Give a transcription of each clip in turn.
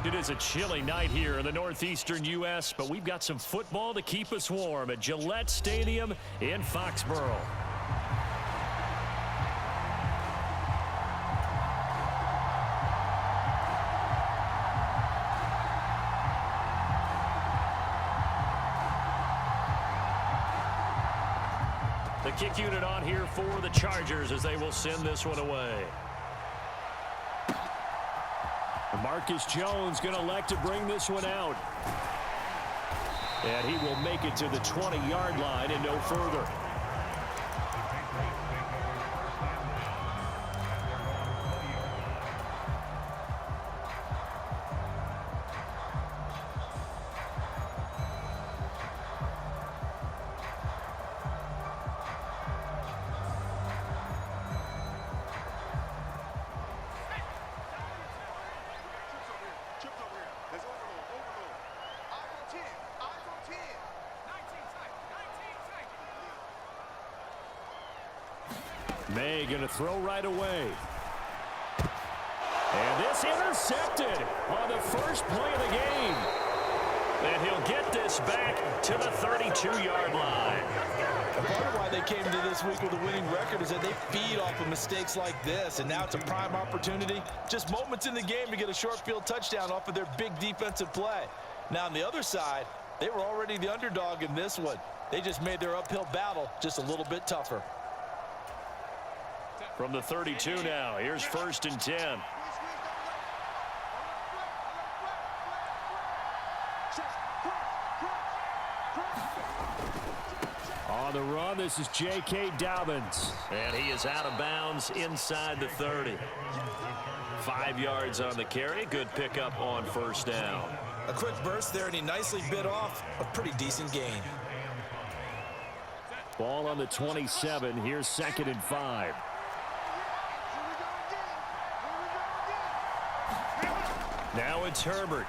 It is a chilly night here in the northeastern U.S., but we've got some football to keep us warm at Gillette Stadium in Foxborough. The kick unit on here for the Chargers as they will send this one away. Marcus Jones going to elect to bring this one out. And he will make it to the 20-yard line and no further. May going to throw right away. And this intercepted on the first play of the game. And he'll get this back to the 32-yard line. Part of why they came to this week with a winning record is that they feed off of mistakes like this, and now it's a prime opportunity. Just moments in the game to get a short field touchdown off of their big defensive play. Now on the other side, they were already the underdog in this one. They just made their uphill battle just a little bit tougher. From the 32 now, here's 1st and 10. On the run, this is J.K. Dobbins. And he is out of bounds inside the 30. 5 yards on the carry. Good pickup on 1st down. A quick burst there, and he nicely bit off a pretty decent gain. Ball on the 27. Here's 2nd and 5. Now it's Herbert.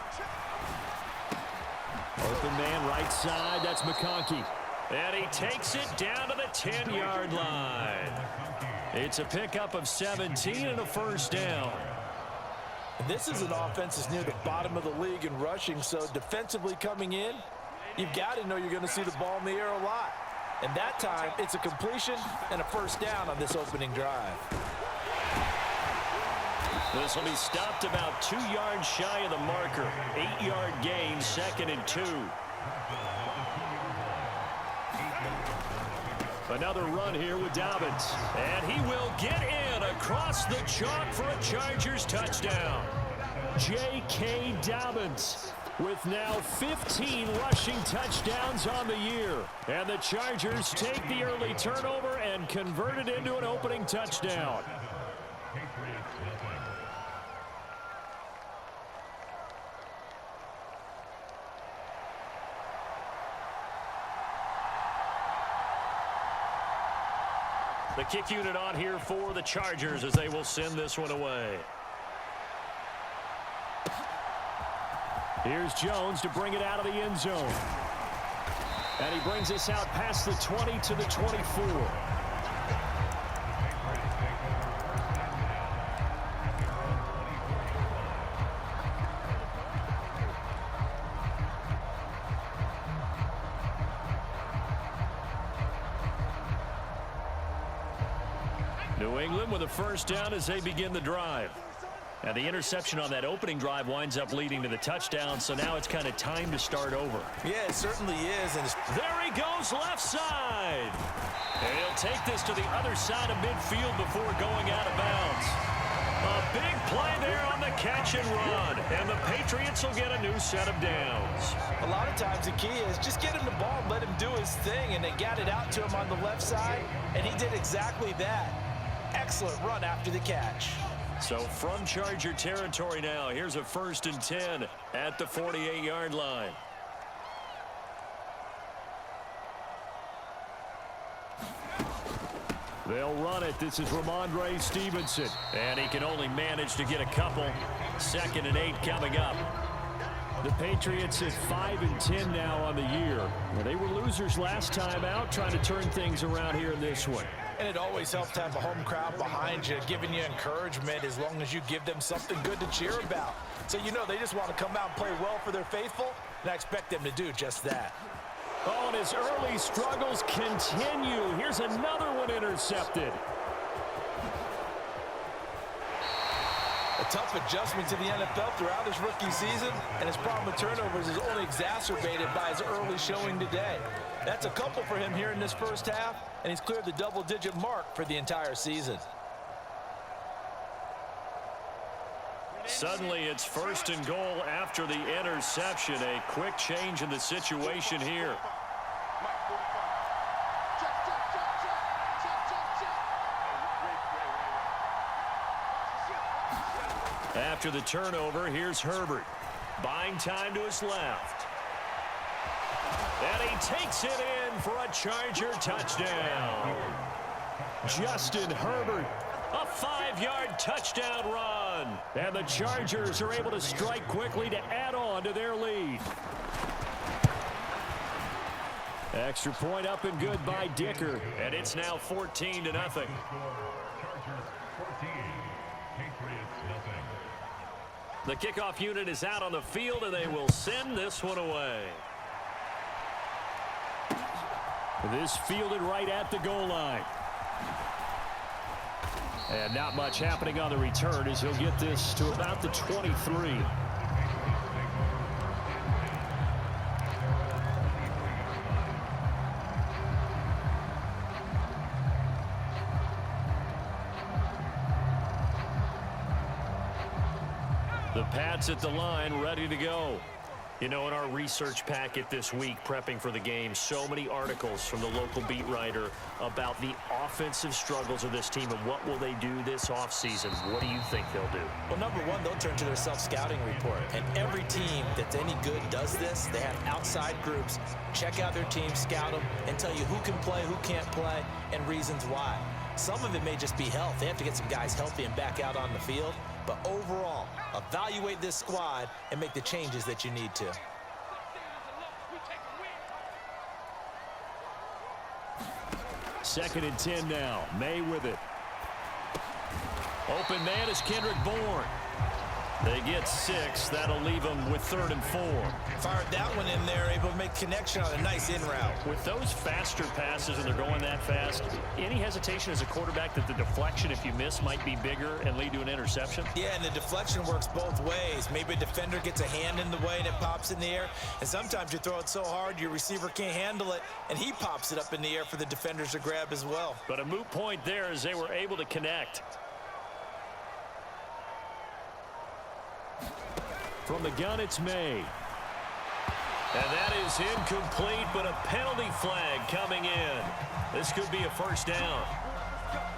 Open man right side. That's McConkey. And he takes it down to the 10-yard line. It's a pickup of 17 and a 1st down. This is an offense that's near the bottom of the league in rushing, so defensively coming in, you've got to know you're going to see the ball in the air a lot. And that time, it's a completion and a 1st down on this opening drive. This will be stopped about 2 yards shy of the marker. 8-yard gain, 2nd and 2. Another run here with Dobbins. And he will get in across the chalk for a Chargers touchdown. J.K. Dobbins with now 15 rushing touchdowns on the year. And the Chargers take the early turnover and convert it into an opening touchdown. The kick unit on here for the Chargers as they will send this one away. Here's Jones to bring it out of the end zone. And he brings this out past the 20 to the 24. New England with a 1st down as they begin the drive. And the interception on that opening drive winds up leading to the touchdown, so now it's kind of time to start over. Yeah, it certainly is. And there he goes left side. And he'll take this to the other side of midfield before going out of bounds. A big play there on the catch and run. And the Patriots will get a new set of downs. A lot of times the key is just get him the ball and let him do his thing. And they got it out to him on the left side, and he did exactly that. Excellent run after the catch. So from Charger territory now, here's a 1st and 10 at the 48-yard line. They'll run it. This is Ramondre Stevenson. And he can only manage to get a couple. 2nd and 8 coming up. The Patriots at 5 and 10 now on the year. Well, they were losers last time out, trying to turn things around here in this one. And it always helps to have a home crowd behind you, giving you encouragement as long as you give them something good to cheer about. So you know they just want to come out and play well for their faithful, and I expect them to do just that. Oh, and his early struggles continue. Here's another one intercepted. A tough adjustment to the NFL throughout his rookie season, and his problem with turnovers is only exacerbated by his early showing today. That's a couple for him here in this first half, and he's cleared the double-digit mark for the entire season. Suddenly, it's 1st and goal after the interception. A quick change in the situation here. After the turnover, here's Herbert. Buying time to his left. And he takes it in for a Charger touchdown. Justin Herbert, a 5-yard touchdown run. And the Chargers are able to strike quickly to add on to their lead. Extra point up and good by Dicker. And it's now 14-0. The kickoff unit is out on the field, and they will send this one away. This fielded right at the goal line. And not much happening on the return as he'll get this to about the 23. The Pats at the line, ready to go. You know, in our research packet this week, prepping for the game, so many articles from the local beat writer about the offensive struggles of this team and what will they do this offseason. What do you think they'll do? Well, number one, they'll turn to their self-scouting report. And every team that's any good does this. They have outside groups. Check out their team, scout them, and tell you who can play, who can't play, and reasons why. Some of it may just be health. They have to get some guys healthy and back out on the field. But overall, evaluate this squad and make the changes that you need to. Second and 10 now. May with it. Open man is Kendrick Bourne. They get 6. That'll leave them with 3rd and 4. Fired that one in there, able to make connection on a nice in route. With those faster passes and they're going that fast, any hesitation as a quarterback that the deflection, if you miss, might be bigger and lead to an interception? Yeah, and the deflection works both ways. Maybe a defender gets a hand in the way and it pops in the air. And sometimes you throw it so hard your receiver can't handle it, and he pops it up in the air for the defenders to grab as well. But a moot point there as they were able to connect. From the gun, it's May. And that is incomplete, but a penalty flag coming in. This could be a first down.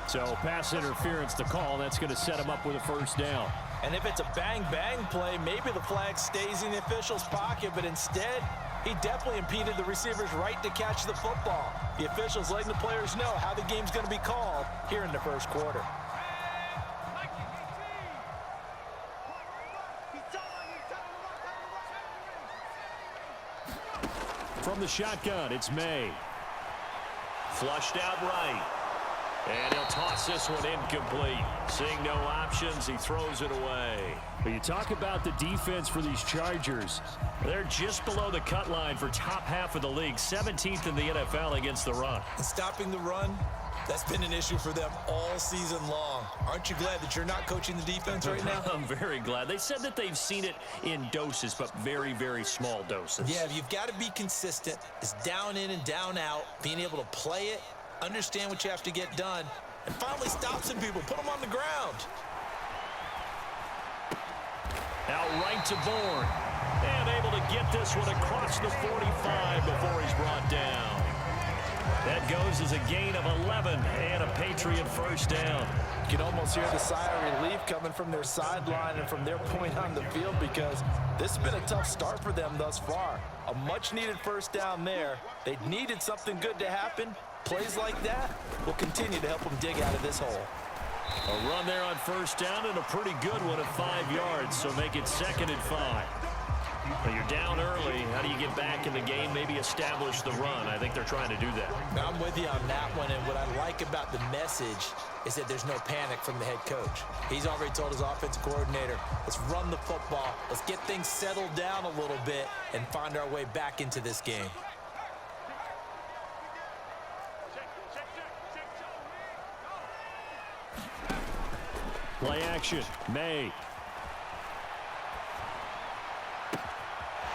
So pass interference to call. That's going to set him up with a first down. And if it's a bang-bang play, maybe the flag stays in the official's pocket, but instead, he definitely impeded the receiver's right to catch the football. The officials letting the players know how the game's going to be called here in the first quarter. From the shotgun, it's May. Flushed out right. And he'll toss this one incomplete. Seeing no options, he throws it away. But you talk about the defense for these Chargers. They're just below the cut line for top half of the league, 17th in the NFL against the run. And stopping the run, that's been an issue for them all season long. Aren't you glad that you're not coaching the defense right now? I'm very glad. They said that they've seen it in doses, but very, very small doses. Yeah, you've got to be consistent. It's down in and down out, being able to play it, understand what you have to get done, and finally stop some people, put them on the ground. Out right to Bourne. And able to get this one across the 45 before he's brought down. That goes as a gain of 11 and a Patriot first down. You can almost hear the sigh of relief coming from their sideline and from their point on the field, because this has been a tough start for them thus far. A much-needed first down there. They needed something good to happen. Plays like that will continue to help them dig out of this hole. A run there on first down and a pretty good one at 5 yards, so make it 2nd and 5. Well, you're down early. How do you get back in the game, maybe establish the run? I think they're trying to do that. I'm with you on that one, and what I like about the message is that there's no panic from the head coach. He's already told his offensive coordinator, let's run the football, let's get things settled down a little bit and find our way back into this game. Play action, May.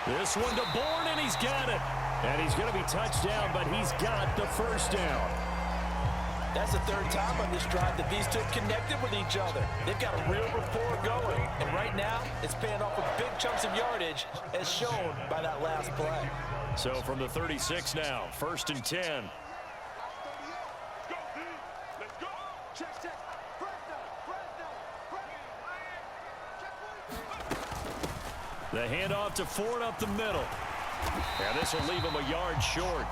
This one to Bourne, and he's got it. And he's going to be touched down, but he's got the first down. That's the third time on this drive that these two connected with each other. They've got a real rapport going. And right now, it's paying off with big chunks of yardage, as shown by that last play. So from the 36 now, 1st and 10. The handoff to Ford up the middle. And this will leave him a yard short.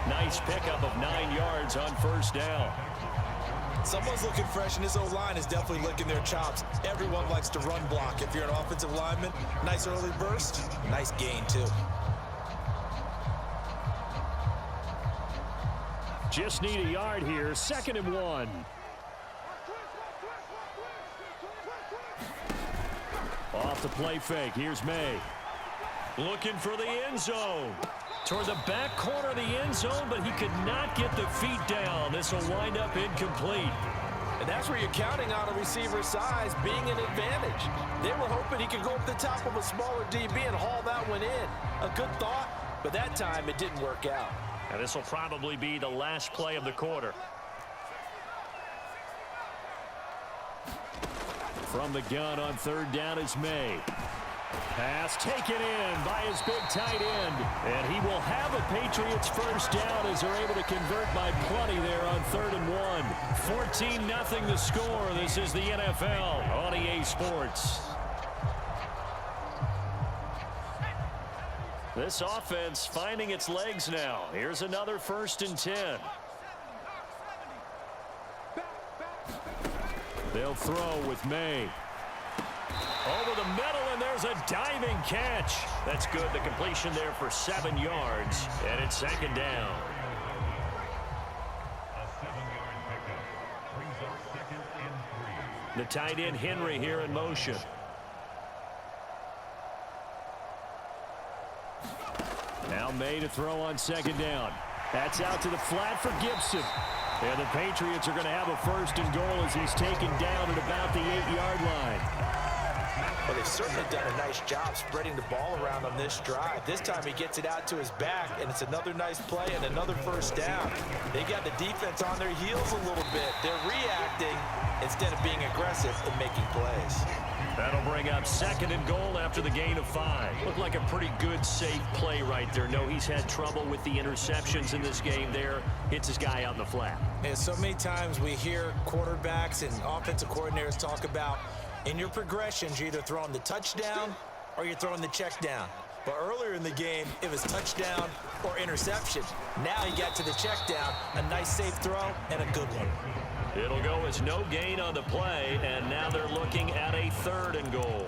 Nice pickup of 9 yards on 1st down. Someone's looking fresh, and this O-line is definitely licking their chops. Everyone likes to run block. If you're an offensive lineman, nice early burst, nice gain too. Just need a yard here, 2nd and 1. Off the play fake, here's May. Looking for the end zone. Toward the back corner of the end zone, but he could not get the feet down. This will wind up incomplete. And that's where you're counting on a receiver's size being an advantage. They were hoping he could go up the top of a smaller DB and haul that one in. A good thought, but that time it didn't work out. And this will probably be the last play of the quarter. From the gun on 3rd down is May. Pass taken in by his big tight end. And he will have a Patriots first down as they're able to convert by plenty there on 3rd and 1. 14-0 the score. This is the NFL on EA Sports. This offense finding its legs now. Here's another 1st and 10. They'll throw with May. Over the middle, and there's a diving catch. That's good. The completion there for 7 yards, and it's 2nd down. The tight end Henry here in motion. Now May to throw on 2nd down. That's out to the flat for Gibson. And the Patriots are going to have a 1st and goal as he's taken down at about the 8-yard line. Well, they've certainly done a nice job spreading the ball around on this drive. This time he gets it out to his back, and it's another nice play and another 1st down. They got the defense on their heels a little bit. They're reacting instead of being aggressive and making plays. That'll bring up 2nd and goal after the gain of 5. Looked like a pretty good, safe play right there. No, he's had trouble with the interceptions in this game there. Hits his guy out in the flat. And so many times we hear quarterbacks and offensive coordinators talk about in your progressions, you're either throwing the touchdown or you're throwing the check down. But earlier in the game, it was touchdown or interception. Now he got to the check down, a nice safe throw and a good one. It'll go as no gain on the play, and now they're looking at a 3rd and goal.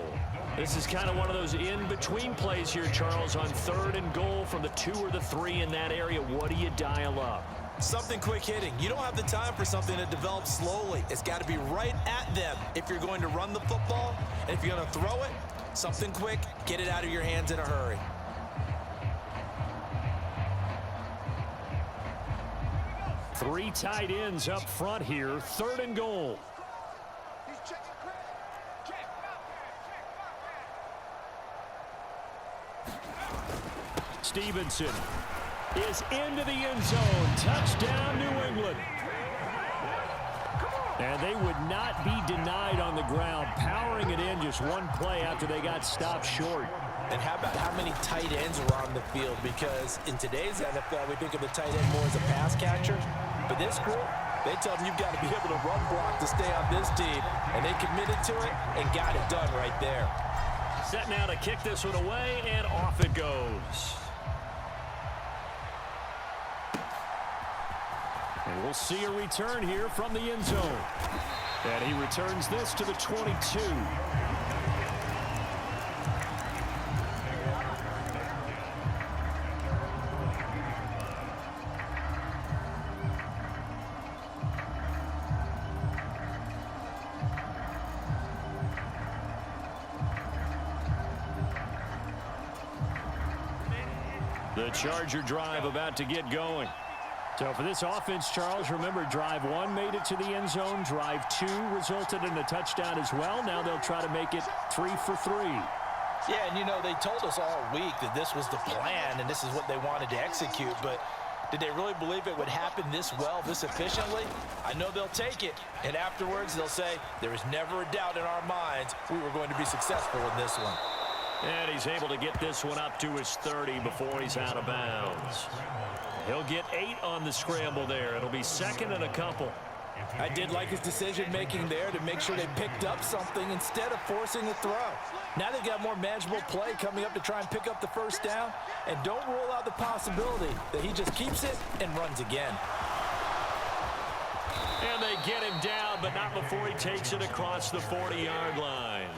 This is kind of one of those in-between plays here, Charles, on 3rd and goal from the 2 or the 3 in that area. What do you dial up? Something quick hitting. You don't have the time for something that develops slowly. It's got to be right at them if you're going to run the football. And if you're going to throw it, something quick, get it out of your hands in a hurry. Three tight ends up front here. 3rd and goal. Stevenson is into the end zone. Touchdown, New England. And they would not be denied on the ground, powering it in just one play after they got stopped short. And how about how many tight ends are on the field? Because in today's NFL, we think of the tight end more as a pass catcher. But this group, they tell them you've got to be able to run block to stay on this team. And they committed to it and got it done right there. Set now to kick this one away, and off it goes. And we'll see a return here from the end zone. And he returns this to the 22. The Charger drive about to get going. So for this offense, Charles, remember, drive 1 made it to the end zone. Drive 2 resulted in a touchdown as well. Now they'll try to make it 3 for 3. Yeah, and you know, they told us all week that this was the plan and this is what they wanted to execute, but did they really believe it would happen this well, this efficiently? I know they'll take it, and afterwards they'll say, there was never a doubt in our minds we were going to be successful in this one. And he's able to get this one up to his 30 before he's out of bounds. He'll get 8 on the scramble there. It'll be 2nd and a couple. I did like his decision-making there to make sure they picked up something instead of forcing the throw. Now they've got more manageable play coming up to try and pick up the first down, and don't rule out the possibility that he just keeps it and runs again. And they get him down, but not before he takes it across the 40-yard line.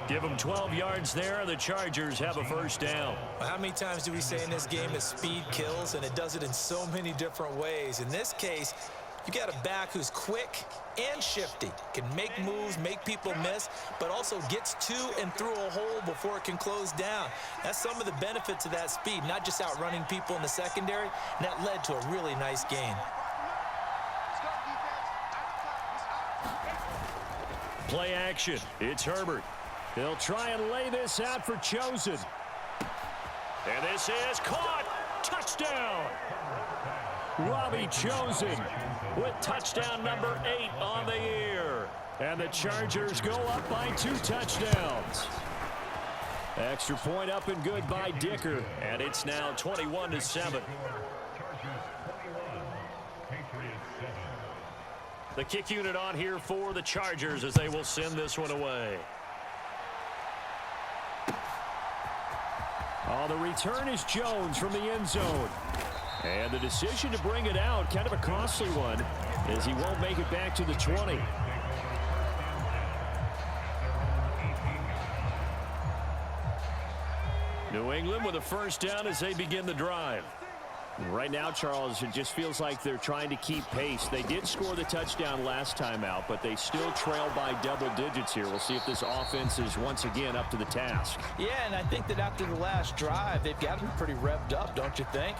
Give him 12 yards there, and the Chargers have a first down. Well, how many times do we say in this game that speed kills, and it does it in so many different ways? In this case, you got a back who's quick and shifty, can make moves, make people miss, but also gets to and through a hole before it can close down. That's some of the benefits of that speed, not just outrunning people in the secondary, and that led to a really nice gain. Play action. It's Herbert. He'll try and lay this out for Chosen. And this is caught. Touchdown. Robbie Chosen with touchdown number 8 on the year. And the Chargers go up by 2 touchdowns. Extra point up and good by Dicker. And it's now 21-7. The kick unit on here for the Chargers as they will send this one away. Oh, the return is Jones from the end zone. And the decision to bring it out, kind of a costly one, as he won't make it back to the 20. New England with a first down as they begin the drive. Right now, Charles, it just feels like they're trying to keep pace. They did score the touchdown last time out, but they still trail by double digits here. We'll see if this offense is once again up to the task. Yeah, and I think that after the last drive, they've got to be pretty revved up, don't you think?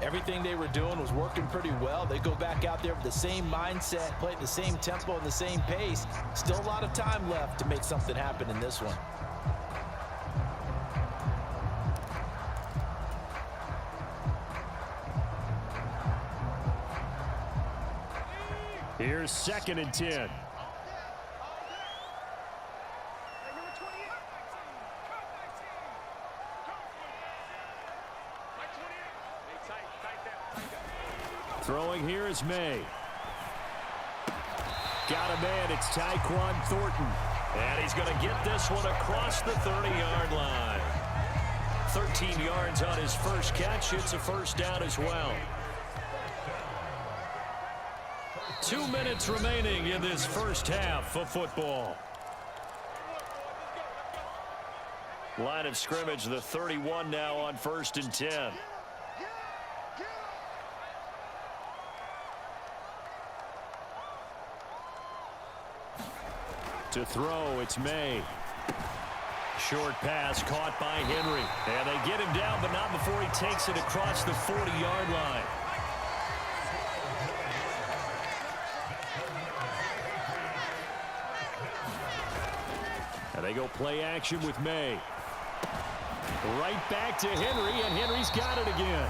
Everything they were doing was working pretty well. They go back out there with the same mindset, play at the same tempo and the same pace. Still a lot of time left to make something happen in this one. Here's 2nd and 10. Throwing here is May. Got a man. It's Tyquan Thornton. And he's going to get this one across the 30-yard line. 13 yards on his first catch. It's a first down as well. 2 minutes remaining in this first half of football. Line of scrimmage, the 31 now on 1st and 10. To throw, it's May. Short pass caught by Henry. And they get him down, but not before he takes it across the 40-yard line. And they go play action with May. Right back to Henry, and Henry's got it again.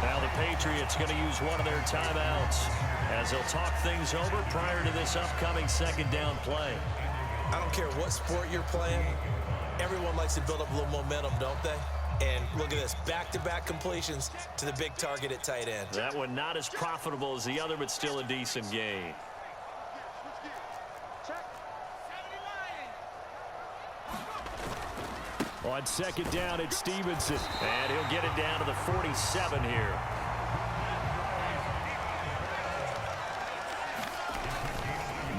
Now the Patriots going to use one of their timeouts as they'll talk things over prior to this upcoming 2nd down play. I don't care what sport you're playing. Everyone likes to build up a little momentum, don't they? And look at this, back-to-back completions to the big target at tight end. That one not as profitable as the other, but still a decent gain. On 2nd down, it's Stevenson. And he'll get it down to the 47 here.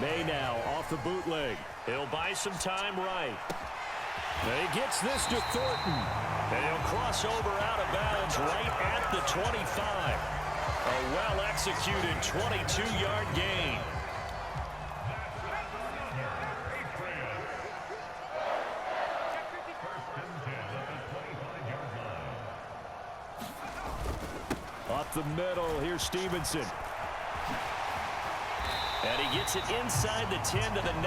May now off the bootleg. He'll buy some time right. And he gets this to Thornton. And he'll cross over out of bounds right at the 25. A well-executed 22-yard gain. up the middle. Here's Stevenson. And he gets it inside the 10 to the 9.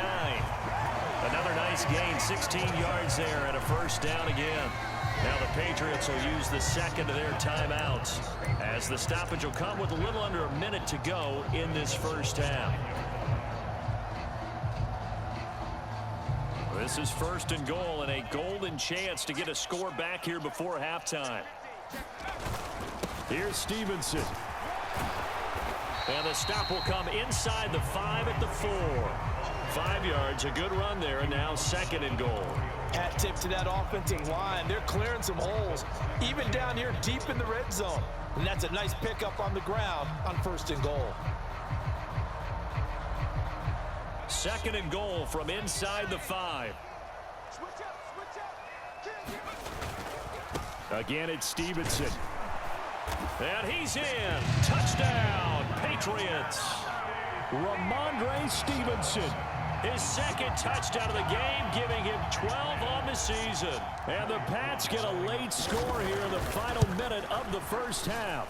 Another nice gain, 16 yards there and a first down again. Now the Patriots will use the second of their timeouts as the stoppage will come with a little under a minute to go in this first half. This is first and goal and a golden chance to get a score back here before halftime. Here's Stevenson. And the stop will come inside the 5 at the 4. 5 yards, a good run there, and now second and goal. Hat tip to that offensive line. They're clearing some holes, even down here deep in the red zone. And that's a nice pickup on the ground on first and goal. Second and goal from inside the 5. Again, it's Stevenson. And he's in. Touchdown, Patriots. Ramondre Stevenson. His second touchdown of the game, giving him 12 on the season. And the Pats get a late score here in the final minute of the first half.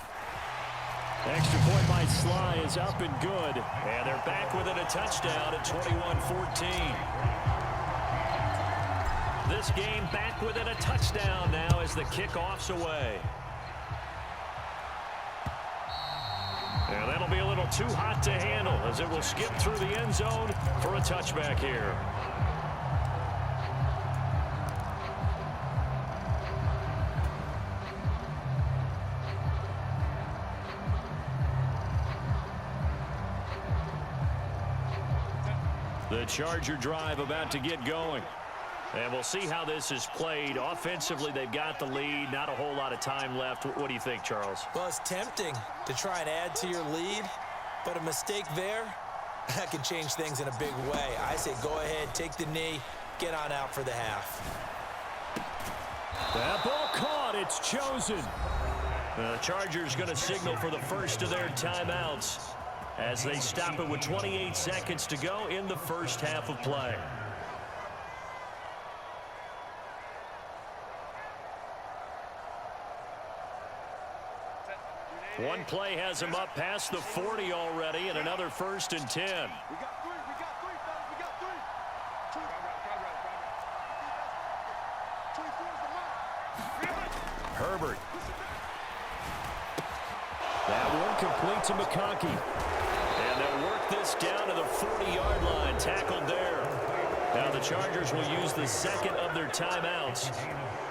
Extra point by Sly is up and good. And they're back within a touchdown at 21-14. This game back within a touchdown now as the kickoff's away. And that'll be a little too hot to handle as it will skip through the end zone for a touchback here. The Charger drive about to get going. And we'll see how this is played. Offensively, they've got the lead. Not a whole lot of time left. What do you think, Charles? Well, it's tempting to try and add to your lead, but a mistake there, that can change things in a big way. I say go ahead, take the knee, get on out for the half. That ball caught. It's chosen. The Chargers going to signal for the first of their timeouts as they stop it with 28 seconds to go in the first half of play. One play has him up past the 40 already, and another first and 10. We got three, fellas, we got three. Herbert. That one complete to McConkey. And they'll work this down to the 40-yard line, tackled there. Now the Chargers will use the second of their timeouts.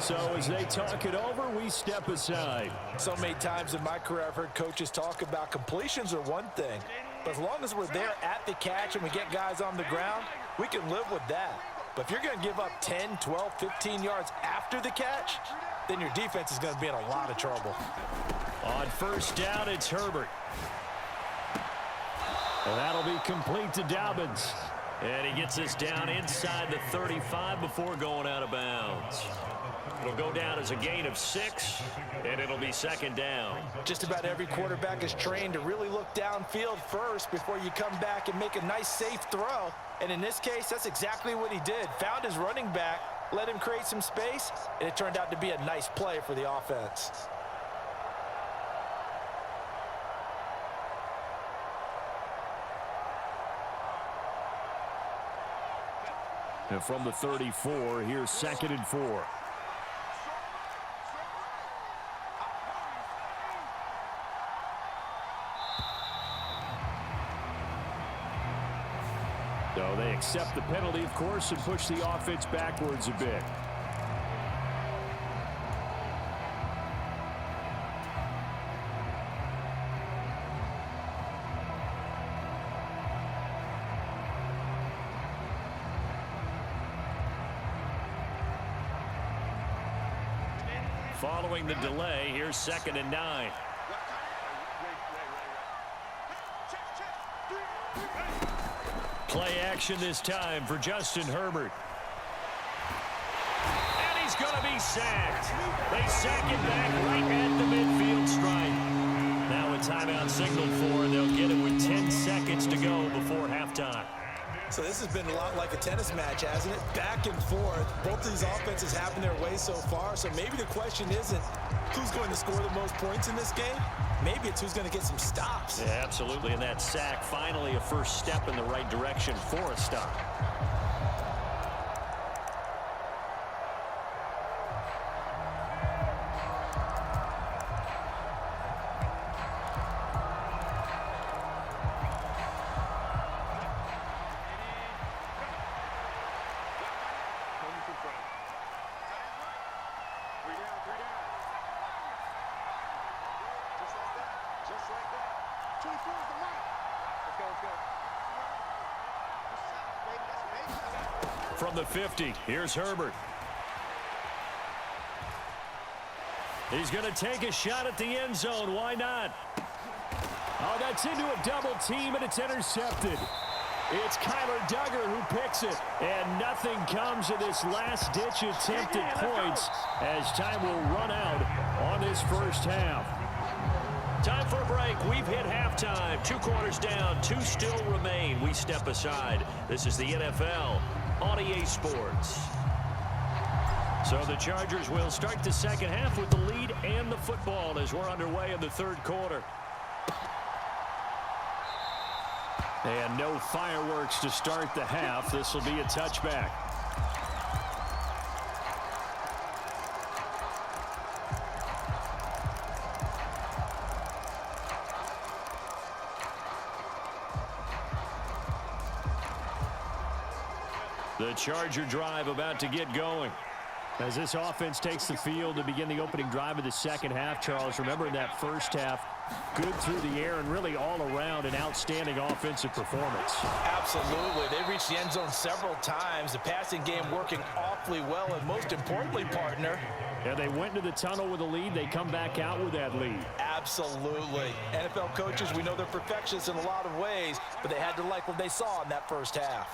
So as they talk it over, we step aside. So many times in my career I've heard coaches talk about completions are one thing, but as long as we're there at the catch and we get guys on the ground, we can live with that. But if you're going to give up 10, 12, 15 yards after the catch, then your defense is going to be in a lot of trouble. On first down, it's Herbert. And that'll be complete to Dobbins. And he gets us down inside the 35 before going out of bounds. It'll go down as a gain of 6, and it'll be second down. Just about every quarterback is trained to really look downfield first before you come back and make a nice, safe throw. And in this case, that's exactly what he did. Found his running back, let him create some space, and it turned out to be a nice play for the offense. And from the 34, here's second and 4. So they accept the penalty, of course, and push the offense backwards a bit. Following the delay, here's second and 9. Play action this time for Justin Herbert. And he's going to be sacked. They sack him back right at the midfield stripe. Now a timeout signaled for, and they'll get it with 10 seconds to go before halftime. So this has been a lot like a tennis match, hasn't it? Back and forth. Both of these offenses having their way so far. So maybe the question isn't who's going to score the most points in this game. Maybe it's who's going to get some stops. Yeah, absolutely, and that sack finally a first step in the right direction for a stop. From the 50, here's Herbert. He's going to take a shot at the end zone. Why not? Oh, that's into a double team, and it's intercepted. It's Kyler Duggar who picks it. And nothing comes of this last-ditch attempt at points as time will run out on this first half. Time for a break. We've hit halftime. 2 quarters down, 2 still remain. We step aside. This is the NFL on EA Sports. So the Chargers will start the second half with the lead and the football as we're underway in the third quarter. And no fireworks to start the half. This will be a touchback. The Charger drive about to get going. As this offense takes the field to begin the opening drive of the second half, Charles, remember in that first half, good through the air and really all around an outstanding offensive performance. Absolutely. They reached the end zone several times. The passing game working awfully well, and most importantly, partner. Yeah, they went into the tunnel with a lead. They come back out with that lead. Absolutely. NFL coaches, we know they're perfectionists in a lot of ways, but they had to like what they saw in that first half.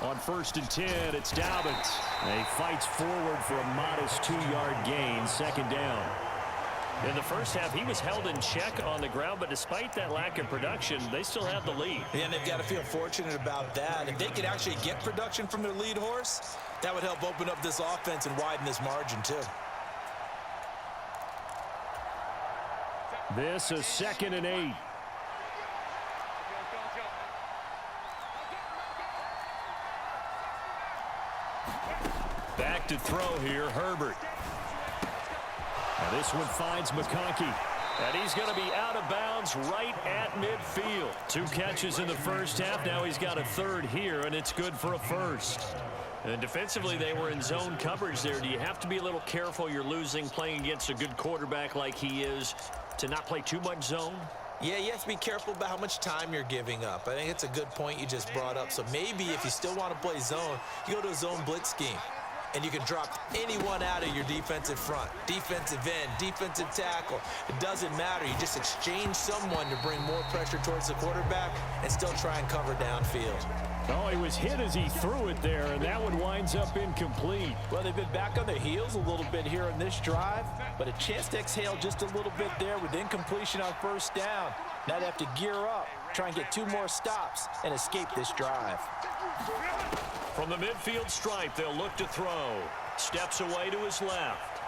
On 1st and 10, it's Dobbins. He fights forward for a modest 2-yard gain, second down. In the first half, he was held in check on the ground, but despite that lack of production, they still have the lead. Yeah, and they've got to feel fortunate about that. If they could actually get production from their lead horse, that would help open up this offense and widen this margin, too. This is 2nd and 8. Back to throw here, Herbert. Now this one finds McConkey. And he's going to be out of bounds right at midfield. 2 catches in the first half. Now he's got a third here, and it's good for a first. And defensively, they were in zone coverage there. Do you have to be a little careful? You're losing playing against a good quarterback like he is to not play too much zone? Yeah, you have to be careful about how much time you're giving up. I think it's a good point you just brought up. So maybe if you still want to play zone, you go to a zone blitz scheme. And you can drop anyone out of your defensive front. Defensive end, defensive tackle. It doesn't matter. You just exchange someone to bring more pressure towards the quarterback and still try and cover downfield. Oh, he was hit as he threw it there, and that one winds up incomplete. Well, they've been back on their heels a little bit here on this drive, but a chance to exhale just a little bit there with incompletion on first down. Now they have to gear up, try and get 2 more stops, and escape this drive. From the midfield stripe, they'll look to throw. Steps away to his left.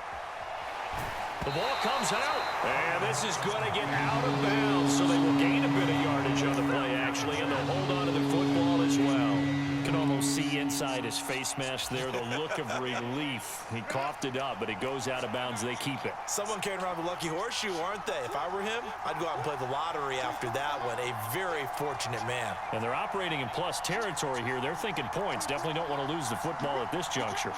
The ball comes out, and this is going to get out of bounds, so they will gain a bit of yardage on the play, actually, and they'll hold on to the football as well. You can almost see inside his face mask there the look of relief. He coughed it up, but it goes out of bounds. They keep it. Someone carrying around the lucky horseshoe, aren't they? If I were him, I'd go out and play the lottery after that one. A very fortunate man. And they're operating in plus territory here. They're thinking points. Definitely don't want to lose the football at this juncture.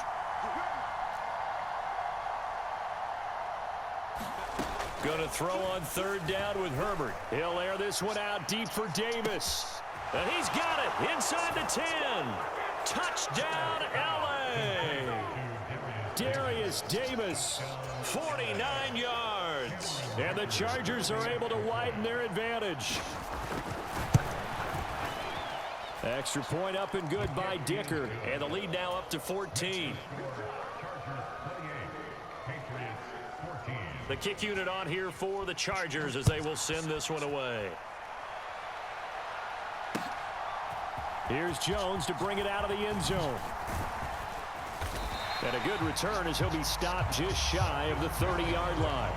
Going to throw on 3rd down with Herbert. He'll air this one out deep for Davis. And he's got it inside the 10. Touchdown, L.A. Darius Davis, 49 yards. And the Chargers are able to widen their advantage. Extra point up and good by Dicker. And the lead now up to 14. The kick unit on here for the Chargers as they will send this one away. Here's Jones to bring it out of the end zone. And a good return as he'll be stopped just shy of the 30-yard line.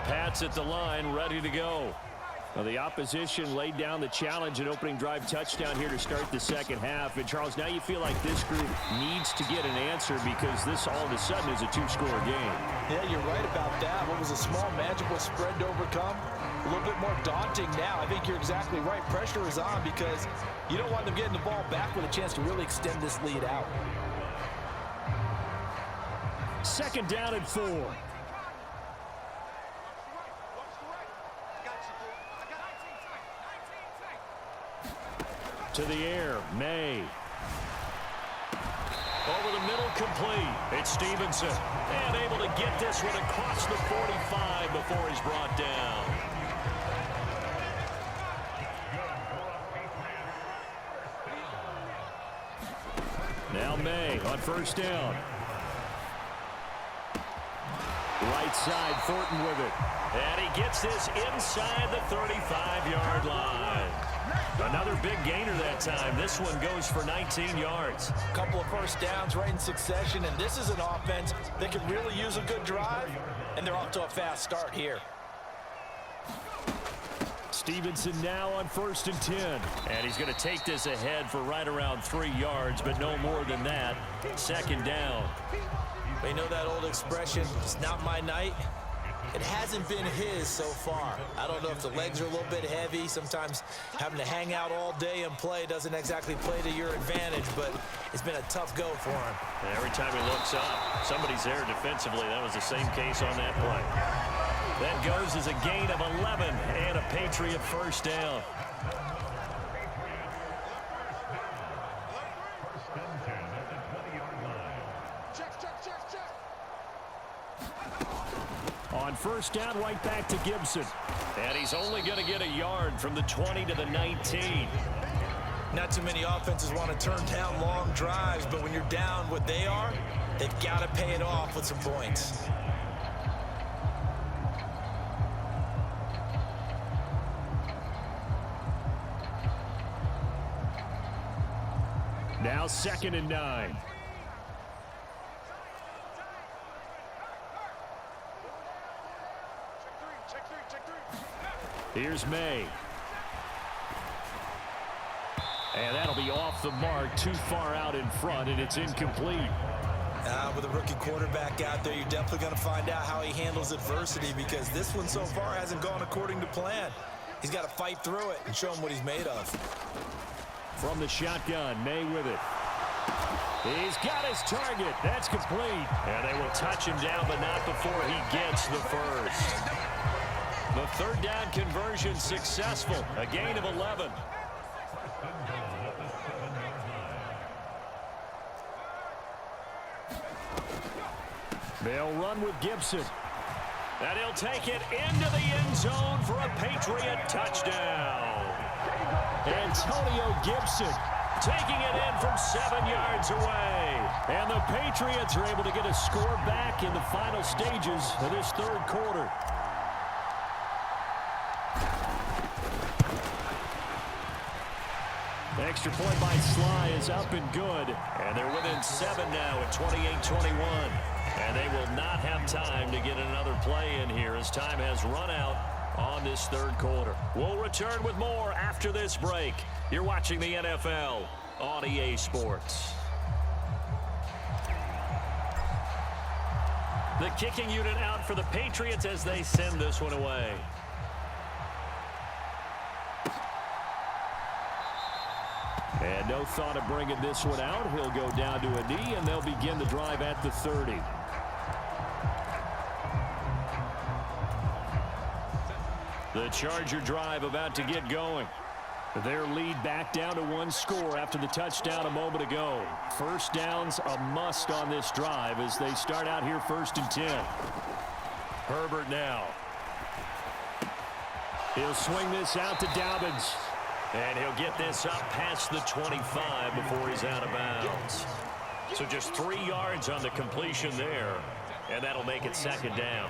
Pats at the line, ready to go. Well, the opposition laid down the challenge and opening drive touchdown here to start the second half. And, Charles, now you feel like this group needs to get an answer because this all of a sudden is a two-score game. Yeah, you're right about that. What was a small, manageable spread to overcome? A little bit more daunting now. I think you're exactly right. Pressure is on because you don't want them getting the ball back with a chance to really extend this lead out. Second down and 4. To the air, May. Over the middle, complete. It's Stevenson. And able to get this one across the 45 before he's brought down. Now May on first down. Right side, Thornton with it. And he gets this inside the 35-yard line. Another big gainer that time. This one goes for 19 yards. A couple of first downs right in succession, and this is an offense that can really use a good drive, and they're off to a fast start here. Stevenson now on 1st and 10. And he's going to take this ahead for right around 3 yards, but no more than that. Second down. They know that old expression, it's not my night. It hasn't been his so far. I don't know if the legs are a little bit heavy. Sometimes having to hang out all day and play doesn't exactly play to your advantage, but it's been a tough go for him. And every time he looks up, somebody's there defensively. That was the same case on that play. That goes as a gain of 11 and a Patriot first down. On first down, right back to Gibson. And he's only going to get a yard from the 20 to the 19. Not too many offenses want to turn down long drives, but when you're down what they are, they've got to pay it off with some points. Now 2nd and 9. Here's May. And that'll be off the mark, too far out in front, and it's incomplete. With a rookie quarterback out there, you're definitely going to find out how he handles adversity because this one so far hasn't gone according to plan. He's got to fight through it and show him what he's made of. From the shotgun, May with it. He's got his target. That's complete. And they will touch him down, but not before he gets the first. The third down conversion successful. A gain of 11. They'll run with Gibson. And he'll take it into the end zone for a Patriot touchdown. Antonio Gibson taking it in from 7 yards away. And the Patriots are able to get a score back in the final stages of this third quarter. Extra point by Sly is up and good. And they're within 7 now at 28-21. And they will not have time to get another play in here as time has run out on this third quarter. We'll return with more after this break. You're watching the NFL on EA Sports. The kicking unit out for the Patriots as they send this one away. And no thought of bringing this one out. He'll go down to a knee, and they'll begin the drive at the 30. The Charger drive about to get going. Their lead back down to 1 score after the touchdown a moment ago. First down's a must on this drive as they start out here 1st and 10. Herbert now. He'll swing this out to Dobbins. And he'll get this up past the 25 before he's out of bounds. So just 3 yards on the completion there. And that'll make it 2nd down.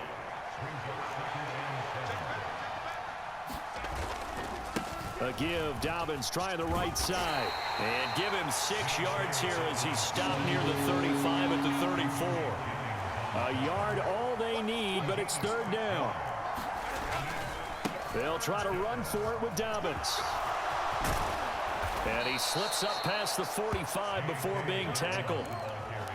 A give, Dobbins trying the right side. And give him 6 yards here as he's stopped near the 35 at the 34. A yard all they need, but it's 3rd down. They'll try to run for it with Dobbins. And he slips up past the 45 before being tackled.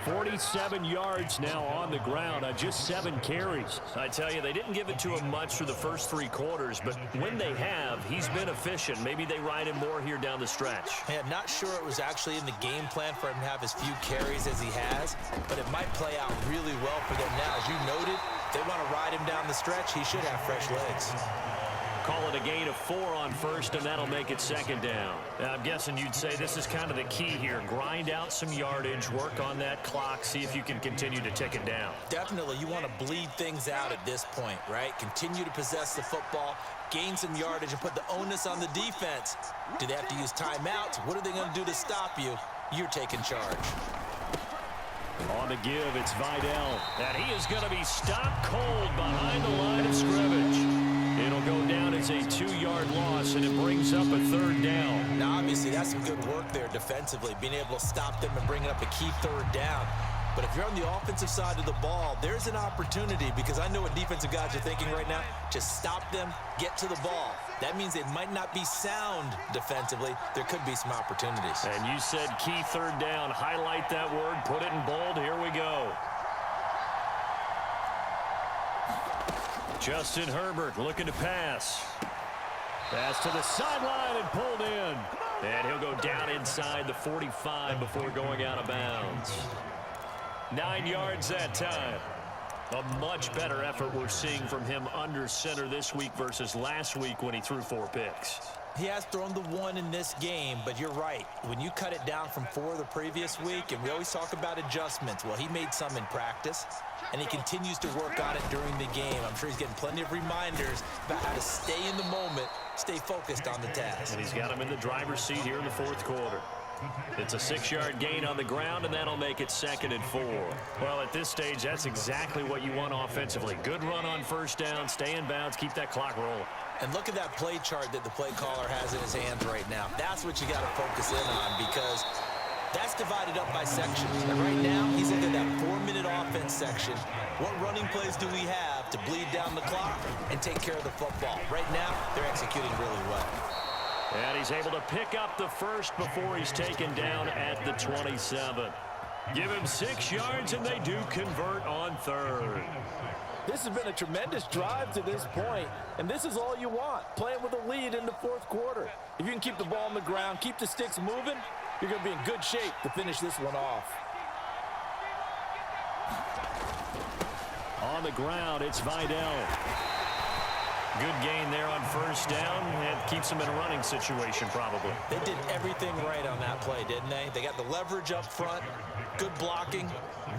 47 yards now on the ground on just 7 carries. I tell you, they didn't give it to him much for the first 3 quarters, but when they have, he's been efficient. Maybe they ride him more here down the stretch. Yeah, not sure it was actually in the game plan for him to have as few carries as he has, but it might play out really well for them now. As you noted, if they want to ride him down the stretch, he should have fresh legs. Call it a gain of 4 on first, and that'll make it 2nd down. Now, I'm guessing you'd say this is kind of the key here. Grind out some yardage, work on that clock, see if you can continue to tick it down. Definitely, you want to bleed things out at this point, right? Continue to possess the football, gain some yardage, and put the onus on the defense. Do they have to use timeouts? What are they going to do to stop you? You're taking charge. On the give, it's Vidal. And he is going to be stopped cold behind the line of scrimmage. It'll go down as a 2-yard loss, and it brings up a 3rd down. Now, obviously, that's some good work there defensively, being able to stop them and bring up a key 3rd down. But if you're on the offensive side of the ball, there's an opportunity, because I know what defensive guys are thinking right now. Just stop them, get to the ball. That means they might not be sound defensively. There could be some opportunities. And you said key 3rd down. Highlight that word, put it in bold. Here we go. Justin Herbert looking to pass. Pass to the sideline and pulled in. And he'll go down inside the 45 before going out of bounds. 9 yards that time. A much better effort we're seeing from him under center this week versus last week when he threw 4 picks. He has thrown the 1 in this game, but you're right. When you cut it down from 4 the previous week, and we always talk about adjustments, well, he made some in practice, and he continues to work on it during the game. I'm sure he's getting plenty of reminders about how to stay in the moment, stay focused on the task. And he's got him in the driver's seat here in the 4th quarter. It's a 6-yard gain on the ground, and that'll make it 2nd and 4. Well, at this stage, that's exactly what you want offensively. Good run on 1st down, stay in bounds, keep that clock rolling. And look at that play chart that the play caller has in his hands right now. That's what you got to focus in on, because that's divided up by sections. And right now, he's looking at that 4-minute offense section. What running plays do we have to bleed down the clock and take care of the football? Right now, they're executing really well. And he's able to pick up the 1st before he's taken down at the 27. Give him 6 yards, and they do convert on 3rd. This has been a tremendous drive to this point, and this is all you want, playing with a lead in the 4th quarter. If you can keep the ball on the ground, keep the sticks moving, you're going to be in good shape to finish this one off. On the ground, it's Vidal. Good gain there on 1st down. It keeps him in a running situation, probably. They did everything right on that play, didn't they? They got the leverage up front, good blocking,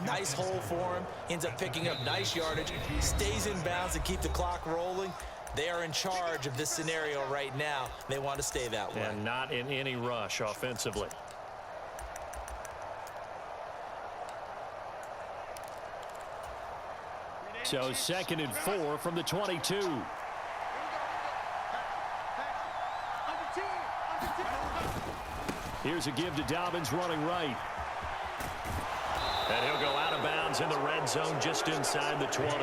nice hole for him, ends up picking up nice yardage, stays in bounds to keep the clock rolling. They are in charge of this scenario right now. They want to stay that way. And not in any rush offensively. So 2nd and 4 from the 22. Here's a give to Dobbins running right. And he'll go out of bounds in the red zone just inside the 20.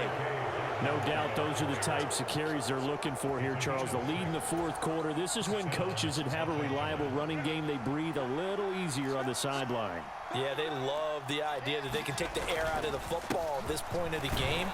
No doubt those are the types of carries they're looking for here, Charles. The lead in the 4th quarter. This is when coaches that have a reliable running game, they breathe a little easier on the sideline. Yeah, they love the idea that they can take the air out of the football at this point of the game.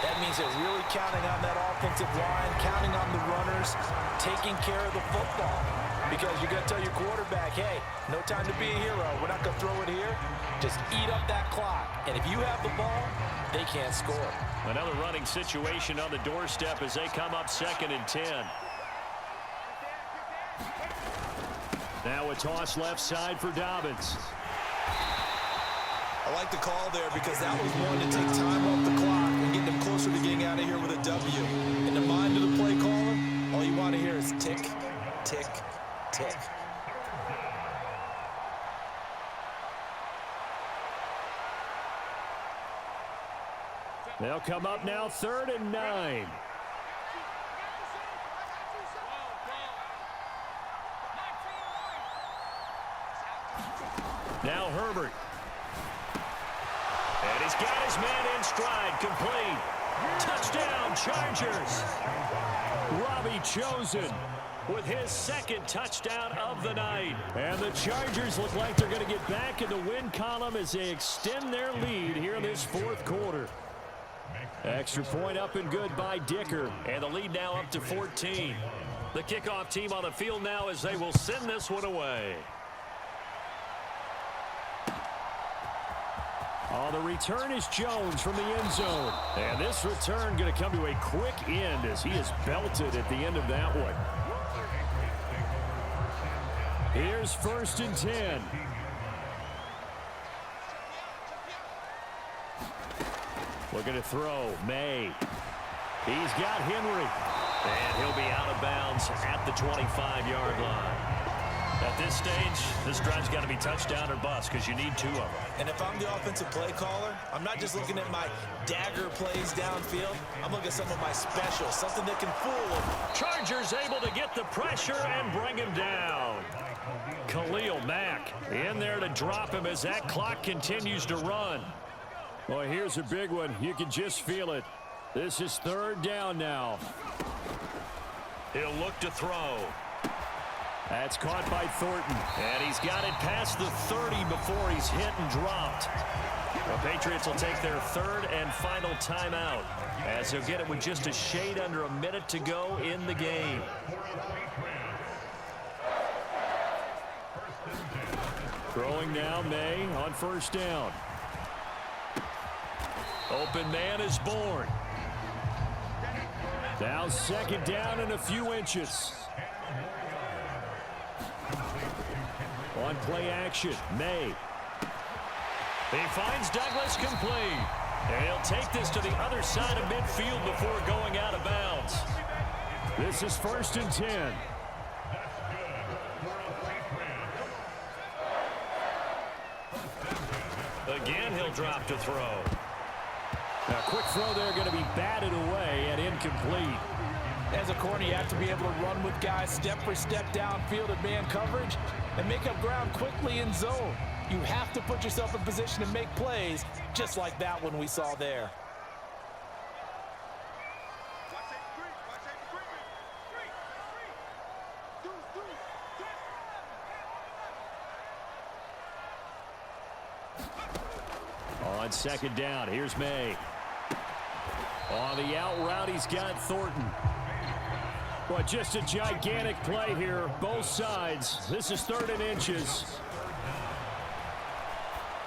That means they're really counting on that offensive line, counting on the runners, taking care of the football. Because you're going to tell your quarterback, hey, no time to be a hero. We're not going to throw it here. Just eat up that clock. And if you have the ball, they can't score. Another running situation on the doorstep as they come up 2nd and 10. Now a toss left side for Dobbins. I like the call there because that was one to take time off the clock and get them closer to getting out of here with a W. In the mind of the play caller, all you want to hear is tick, tick, tick. They'll come up now 3rd and 9. Now Herbert. And he's got his man in stride, complete. Touchdown, Chargers. Robbie chosen with his second touchdown of the night. And the Chargers look like they're going to get back in the win column as they extend their lead here in this fourth quarter. Extra point up and good by Dicker. And the lead now up to 14. The kickoff team on the field now as they will send this one away. Oh, the return is Jones from the end zone. And this return going to come to a quick end as he is belted at the end of that one. Here's 1st and 10. Looking to throw. May. He's got Henry. And he'll be out of bounds at the 25-yard line. At this stage, this drive's got to be touchdown or bust because you need 2 of them. And if I'm the offensive play caller, I'm not just looking at my dagger plays downfield. I'm looking at some of my specials, something that can fool them. Chargers able to get the pressure and bring him down. Khalil Mack in there to drop him as that clock continues to run. Well, here's a big one. You can just feel it. This is 3rd down now. He'll look to throw. That's caught by Thornton. And he's got it past the 30 before he's hit and dropped. The Patriots will take their 3rd and final timeout as they'll get it with just a shade under a minute to go in the game. Throwing now, May on 1st down. Open man is born. Now 2nd down and a few inches. On play action, May. He finds Douglas complete. And he'll take this to the other side of midfield before going out of bounds. This is 1st and 10. Again, he'll drop to throw. A quick throw there going to be batted away and incomplete. As a corner, you have to be able to run with guys step for step downfield at man coverage and make up ground quickly in zone. You have to put yourself in position to make plays just like that one we saw there. On 2nd down, here's May. On the out route, he's got Thornton. Boy, just a gigantic play here, both sides. This is 3rd and inches.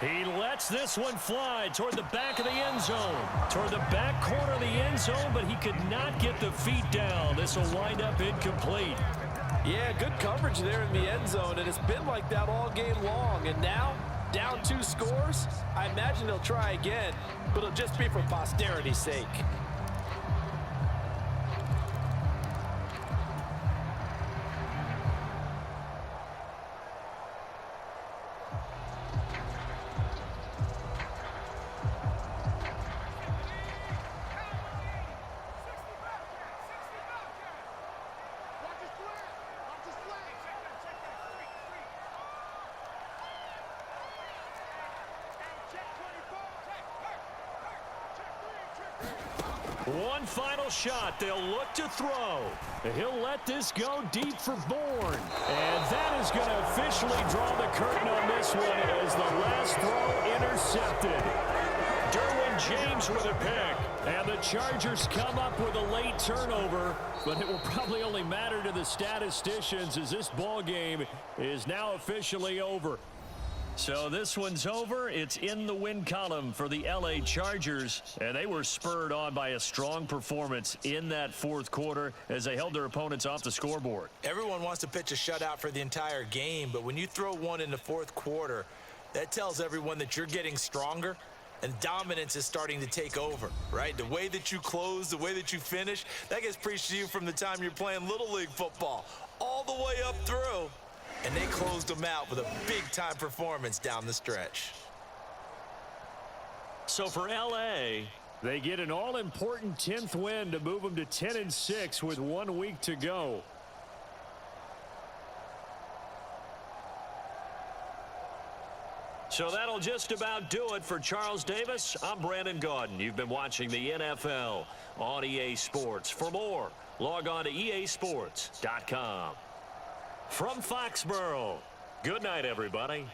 He lets this one fly toward the back of the end zone. Toward the back corner of the end zone, but he could not get the feet down. This will wind up incomplete. Yeah, good coverage there in the end zone, and it's been like that all game long. And now, down 2 scores, I imagine they'll try again, but it'll just be for posterity's sake. One final shot. They'll look to throw. He'll let this go deep for Bourne. And that is going to officially draw the curtain on this one as the last throw intercepted. Derwin James with a pick. And the Chargers come up with a late turnover, but it will probably only matter to the statisticians as this ball game is now officially over. So this one's over. It's in the win column for the LA Chargers, and they were spurred on by a strong performance in that 4th quarter as they held their opponents off the scoreboard. Everyone wants to pitch a shutout for the entire game, but when you throw one in the 4th quarter, that tells everyone that you're getting stronger and dominance is starting to take over, right? The way that you close, the way that you finish, that gets preached to you from the time you're playing Little League football all the way up through. And they closed them out with a big-time performance down the stretch. So for LA, they get an all-important 10th win to move them to 10-6 with 1 week to go. So that'll just about do it for Charles Davis. I'm Brandon Gaudin. You've been watching the NFL on EA Sports. For more Log on to easports.com. From Foxborough, good night, everybody.